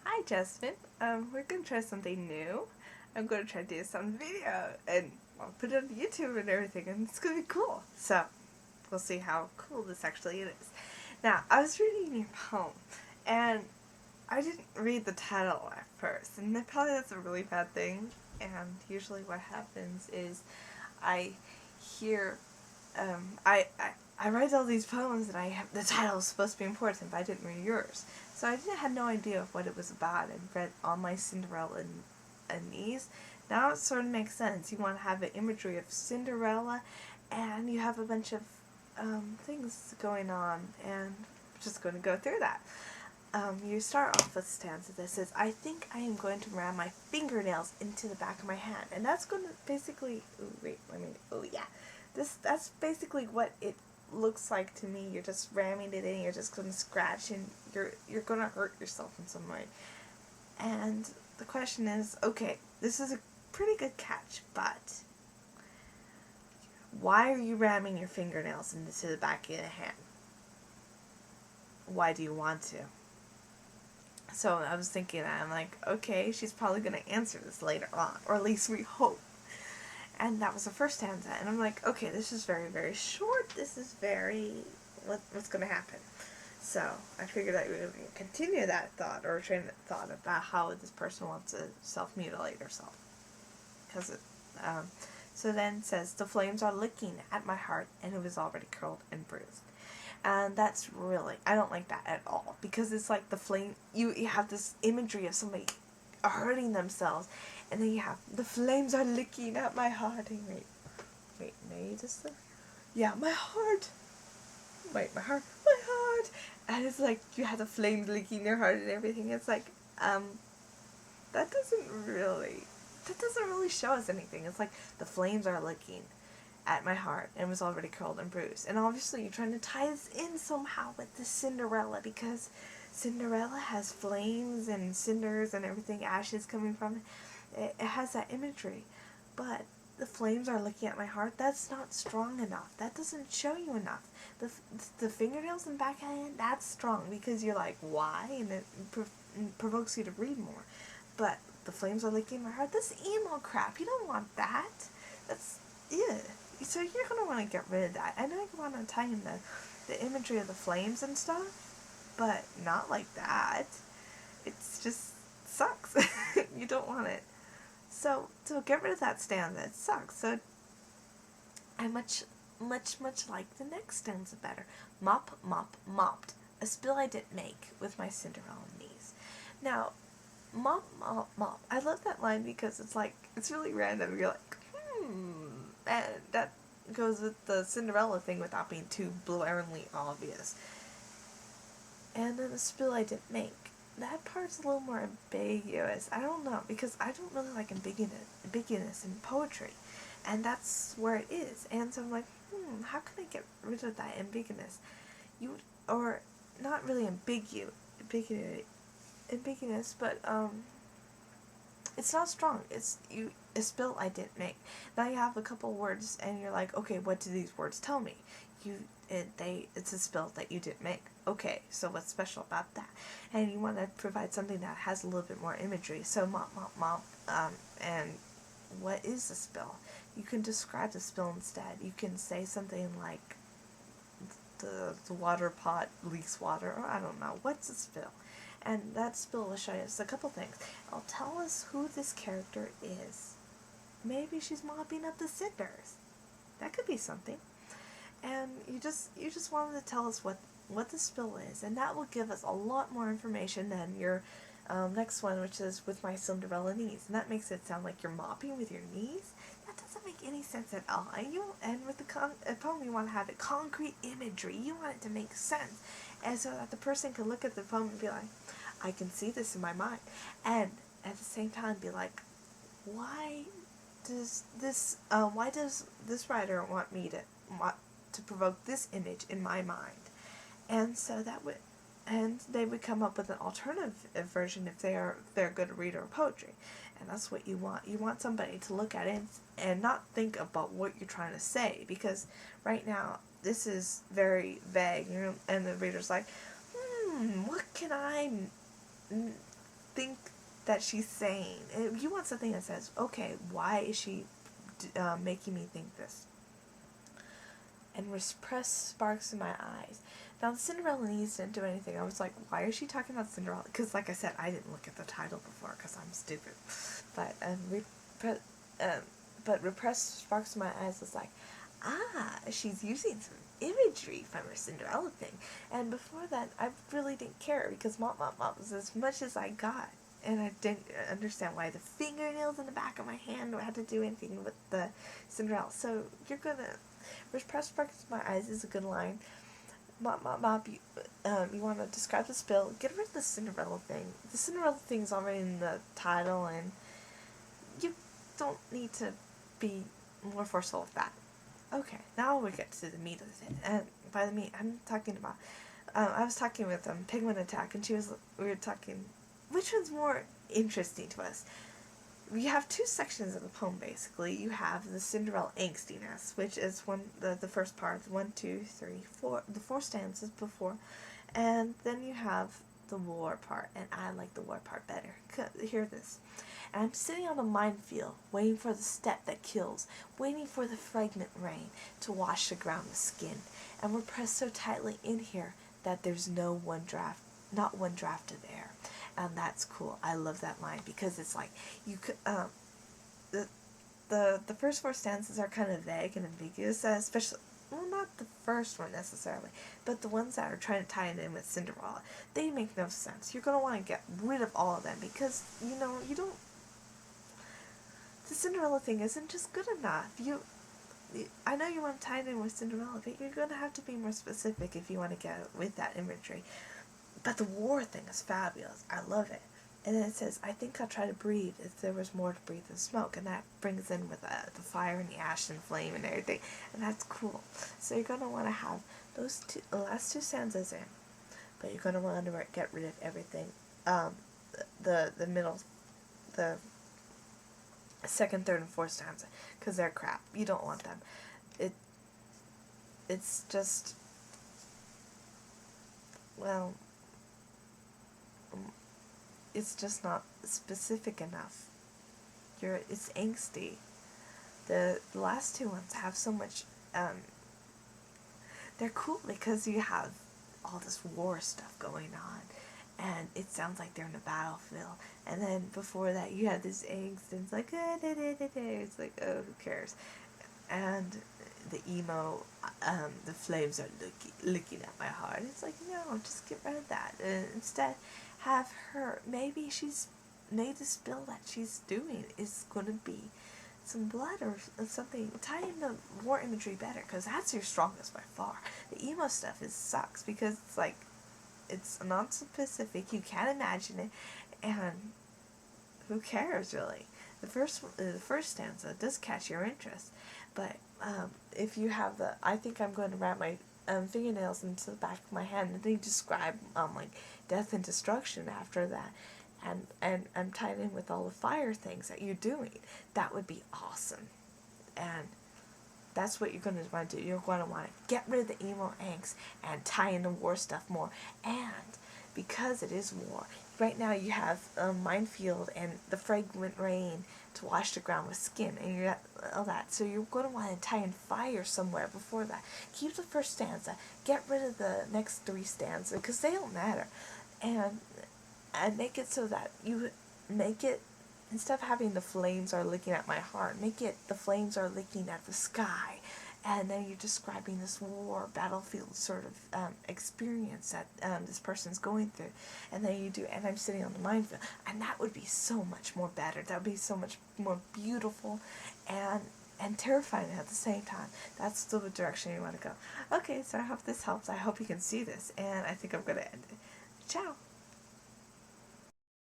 Hi Jasmine, we're going to try something new. I'm going to try to do some video and I'll put it on YouTube and everything and it's going to be cool. So, we'll see how cool this actually is. Now, I was reading your poem and I didn't read the title at first, and probably that's a really bad thing. And usually what happens is I hear, I write all these poems and the title is supposed to be important, but I didn't read yours. So I had no idea of what it was about and read on My Cinderella-Knees. Now it sort of makes sense. You want to have an imagery of Cinderella and you have a bunch of things going on, and I'm just going to go through that. You start off with a stanza that says, I think I am going to ram my fingernails into the back of my hand. And that's going to basically, that's basically what it looks like to me. You're just ramming it in, you're just going to scratch, and you're going to hurt yourself in some way. And the question is, okay, this is a pretty good catch, but why are you ramming your fingernails into the back of your hand? Why do you want to? So I was thinking that, I'm like, okay, she's probably going to answer this later on, or at least we hope. And that was the first stanza, and I'm like, okay, this is very, very short, this is very, what's going to happen? So I figured I would continue that thought, or train that thought about how this person wants to self-mutilate herself. So then it says, the flames are licking at my heart, and it was already curled and bruised. And that's really, I don't like that at all, because it's like the flame, you have this imagery of somebody hurting themselves, and then you have, the flames are licking at my heart, and maybe just, yeah, my heart, my heart, and it's like, you have the flames licking your heart and everything. It's like, that doesn't really show us anything. It's like, the flames are licking at my heart and was already curled and bruised. And obviously you're trying to tie this in somehow with the Cinderella, because Cinderella has flames and cinders and everything, ashes coming from it. It has that imagery. But the flames are licking at my heart, that's not strong enough. That doesn't show you enough. The fingernails in the back of the hand, that's strong, because you're like, why? And it provokes you to read more. But the flames are licking my heart, that's emo crap. You don't want that. That's, ew. So you're going to want to get rid of that. I know you want to tie in the imagery of the flames and stuff, but not like that. It's just sucks. You don't want it. So get rid of that stanza. It sucks. So I much like the next stanza better. Mop, mop, mopped. A spill I didn't make with my Cinderella-Knees. Now, mop, mop, mop. I love that line because it's like, it's really random. You're like, and that goes with the Cinderella thing without being too blaringly obvious. And then the spill I didn't make. That part's a little more ambiguous. I don't know, because I don't really like ambiguous in poetry. And that's where it is. And so I'm like, how can I get rid of that ambiguous? Or not really ambiguous, but it's not strong. It's a spill I didn't make. Now you have a couple words and you're like, okay, what do these words tell me? It's a spill that you didn't make. Okay, so what's special about that? And you want to provide something that has a little bit more imagery. So mop, mop, mop, and what is a spill? You can describe the spill instead. You can say something like the water pot leaks water, or I don't know, what's a spill? And that spill will show us a couple things. It'll tell us who this character is. Maybe she's mopping up the cinders. That could be something. And you just wanted to tell us what the spill is, and that will give us a lot more information than your next one, which is with My Cinderella-Knees. And that makes it sound like you're mopping with your knees. That doesn't make any sense at all. And with the poem, you want to have a concrete imagery. You want it to make sense, and so that the person can look at the poem and be like, I can see this in my mind, and at the same time be like, why does this writer want me to provoke this image in my mind? And so they would come up with an alternative version if they're a good reader of poetry. And that's what you want. You want somebody to look at it and not think about what you're trying to say, because right now this is very vague, and the reader's like, what can I think that she's saying. If you want something that says, okay, why is she making me think this? And repressed sparks in my eyes. Now, the Cinderella-Knees didn't do anything. I was like, why is she talking about Cinderella? Because, like I said, I didn't look at the title before because I'm stupid. But repressed sparks in my eyes was like, she's using some imagery from her Cinderella thing. And before that, I really didn't care because Mop Mop Mop was as much as I got. And I didn't understand why the fingernails in the back of my hand had to do anything with the Cinderella. So you're gonna... Repressed sparks in my eyes is a good line. Mop, mop, mop, you want to describe the spill. Get rid of the Cinderella thing. The Cinderella thing is already in the title, and you don't need to be more forceful with that. Okay, now we get to the meat of it. And by the meat, I'm talking about... I was talking with Pigment Attack, and we were talking... Which one's more interesting to us? We have two sections of the poem, basically. You have the Cinderella angstiness, which is the first part, 1, 2, 3, 4, the 4 stanzas before, and then you have the war part, and I like the war part better. Hear this. And I'm sitting on a minefield, waiting for the step that kills, waiting for the fragment rain to wash the ground with skin, and we're pressed so tightly in here that there's not one draft of air. And that's cool. I love that line because it's like you could the first 4 stanzas are kind of vague and ambiguous, especially not the first one necessarily, but the ones that are trying to tie it in with Cinderella. They make no sense. You're gonna want to get rid of all of them because you don't. The Cinderella thing isn't just good enough. I know you want to tie it in with Cinderella, but you're gonna have to be more specific if you want to get with that imagery. But the war thing is fabulous. I love it. And then it says, I think I'll try to breathe if there was more to breathe than smoke. And that brings in with the fire and the ash and flame and everything. And that's cool. So you're going to want to have the last 2 stanzas in. But you're going to want to get rid of everything. The middle, the 2nd, 3rd, and 4th stanza. Because they're crap. You don't want them. It's just... Well... It's just not specific enough. It's angsty. The last 2 ones have so much, they're cool because you have all this war stuff going on, and it sounds like they're in a battlefield, and then before that you have this angst, and it's like, it's like, oh, who cares, and the emo, the flames are looking at my heart. It's like, no, just get rid of that, and instead have her, maybe she's made the spill that she's doing is going to be some blood or something. Tie in the war imagery better, because that's your strongest by far. The emo stuff sucks because it's like, it's not specific, you can't imagine it, and who cares really? The first stanza does catch your interest, but if you have I think I'm going to wrap my fingernails into the back of my hand, and they describe like death and destruction after that, and I'm tied in with all the fire things that you're doing. That would be awesome, and that's what you're going to want to do. You're going to want to get rid of the emo angst and tie in the war stuff more, and because it is war, right now you have a minefield and the fragrant rain to wash the ground with skin, and you got all that. So you're going to want to tie in fire somewhere before that. Keep the first stanza. Get rid of the next 3 stanzas because they don't matter, and make it so that you make it, instead of having the flames are licking at my heart, make it the flames are licking at the sky. And then you're describing this war, battlefield sort of experience that this person's going through. And then and I'm sitting on the minefield. And that would be so much more better. That would be so much more beautiful and terrifying at the same time. That's the direction you want to go. Okay, so I hope this helps. I hope you can see this. And I think I'm going to end it. Ciao.